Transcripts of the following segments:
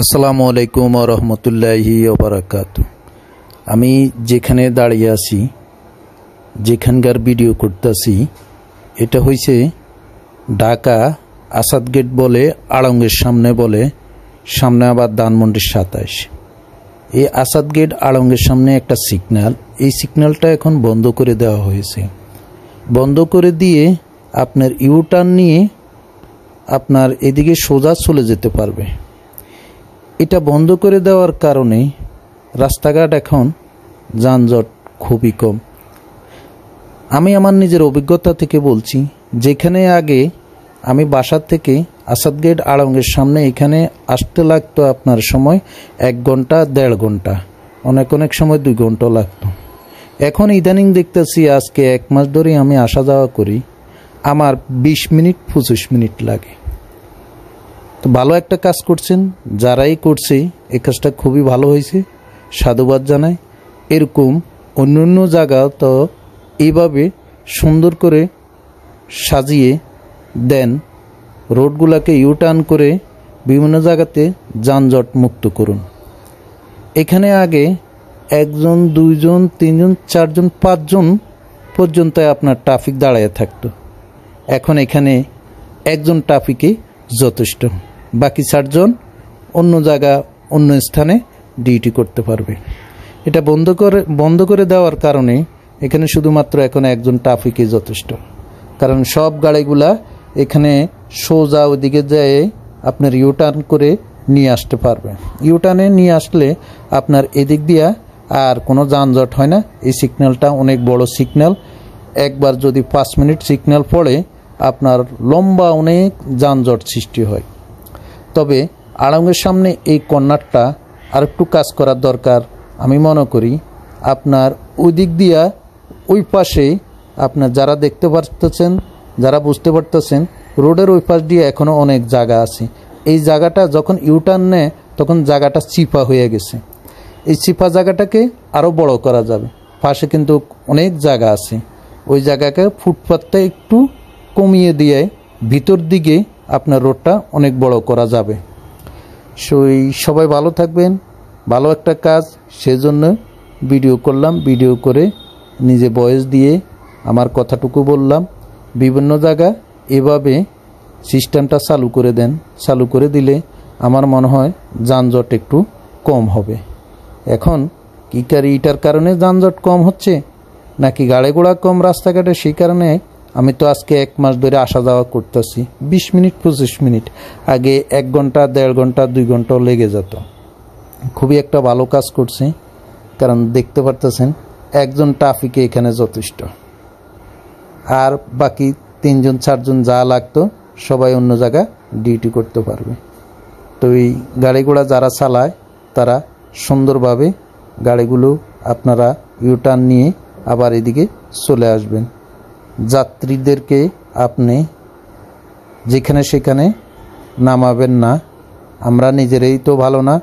আসসালামু আলাইকুম ওয়া রাহমাতুল্লাহি ওয়া বারাকাতুহু। আমি যেখানে দাঁড়িয়ে আছি, যেখানকার ভিডিও করতেছি, এটা হইছে ঢাকা আসাদ গেট বলে, আড়ঙ্গের সামনে বলে, সামনে আবার ধানমন্ডির 27। এই আসাদ গেট আড়ঙ্গের সামনে একটা সিগন্যাল, এই সিগন্যালটা এখন বন্ধ করে দেওয়া হয়েছে। বন্ধ করে দিয়ে আপনার ইউটার্ন নিয়ে আপনার এদিকে সোজা চলে যেতে পারবে। এটা বন্ধ করে দেওয়ার কারণে রাস্তাঘাট এখন যানজট খুবই কম। আমি আমার নিজের অভিজ্ঞতা থেকে বলছি, যেখানে আগে আমি বাসার থেকে আসাদ গেট আড়ঙ্গের সামনে এখানে আসতে লাগতো আপনার সময় 1 ঘন্টা 1.5 ঘন্টা, অনেক সময় 2 ঘন্টা লাগতো। এখন ইদানিং দেখতেছি আজকে 1 মাস ধরে আমি আসা যাওয়া করি, আমার 20 মিনিট 25 মিনিট লাগে। তো ভালো একটা কাজ করছেন, যারাই করছে এই কাজটা খুবই ভালো হয়েছে, সাধুবাদ জানাই। এরকম অন্য জায়গা তো এইভাবে সুন্দর করে সাজিয়ে দেন, রোডগুলোকে ইউটার্ন করে বিভিন্ন জায়গাতে যানজট মুক্ত করুন। এখানে আগে 1 জন 2 জন 3 জন 4 জন 5 জন পর্যন্ত আপনার ট্রাফিক দাঁড়ায় থাকতো। এখন এখানে 1 জন ট্রাফিকে যথেষ্ট, বাকি 4 জন অন্য জায়গা অন্য স্থানে ডিউটি করতে পারবে। এটা বন্ধ করে দেওয়ার কারণে এখানে শুধুমাত্র এখন 1 জন ট্রাফিকে যথেষ্ট, কারণ সব গাড়িগুলা এখানে সোজা ওদিকে যেয়ে আপনার ইউটার্ন করে নিয়ে আসতে পারবে। ইউটার্নে নিয়ে আসলে আপনার এদিক দিয়া আর কোনো যানজট হয় না। এই সিগন্যালটা অনেক বড় সিগন্যাল, একবার যদি 5 মিনিট সিগন্যাল পড়ে আপনার লম্বা অনেক যানজট সৃষ্টি হয়। তবে আড়ঙ্গের সামনে এই কর্নারটা আর একটু কাজ করার দরকার আমি মনে করি। আপনার ওই দিক দিয়া ওই পাশে আপনার যারা দেখতে পারতেছেন, যারা বুঝতে পারতেছেন, রোডের ওই পাশ দিয়ে এখনও অনেক জায়গা আছে। এই জায়গাটা যখন ইউটার্ন নেয় তখন জায়গাটা চিপা হয়ে গেছে। এই চিপা জায়গাটাকে আরও বড় করা যাবে। পাশে কিন্তু অনেক জায়গা আছে, ওই জায়গাকে ফুটপাথটা একটু কমিয়ে দিয়ে ভিতর দিকে আপনার রোডটা অনেক বড় করা যাবে। সবাই ভালো থাকবেন, ভালো একটা কাজ, সেজন্য ভিডিও করলাম। ভিডিও করে নিজে ভয়েস দিয়ে আমার কথাটুকু বললাম। বিভিন্ন জায়গা এভাবে সিস্টেমটা চালু করে দেন, চালু করে দিলে আমার মনে হয় যানজট একটু কম হবে। এখন কি এটার কারণে যানজট কম হচ্ছে নাকি গাড়ি ঘোড়া কম রাস্তাঘাটে, সেই কারণে আমি তো আজকে 1 মাস ধরে আসা যাওয়া করতেছি। 20 মিনিট 25 মিনিট, আগে 1 ঘন্টা 1.5 ঘন্টা 2 ঘন্টাও লেগে যেত। খুবই একটা ভালো কাজ করছে, কারণ দেখতে পারতেছেন 1 জন ট্রাফিকে এখানে যথেষ্ট, আর বাকি 3 জন 4 জন যা লাগতো সবাই অন্য জায়গা ডিউটি করতে পারবে। তো এই গাড়ি ঘোড়া যারা চালায় তারা সুন্দরভাবে গাড়িগুলো আপনারা ইউটার্ন নিয়ে আবার এদিকে চলে আসবেন। যাত্রীদেরকে আপনি যেখানে সেখানে নামাবেন না। আমরা নিজেরাই তো ভালো না,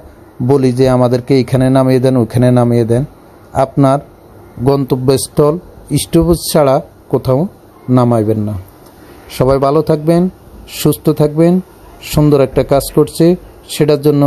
বলি যে আমাদেরকে এখানে নামিয়ে দেন, ওখানে নামিয়ে দেন। আপনার গন্তব্যস্থল স্টপেজ ছাড়া কোথাও নামাইবেন না। সবাই ভালো থাকবেন, সুস্থ থাকবেন। সুন্দর একটা কাজ করছে, সেটার জন্য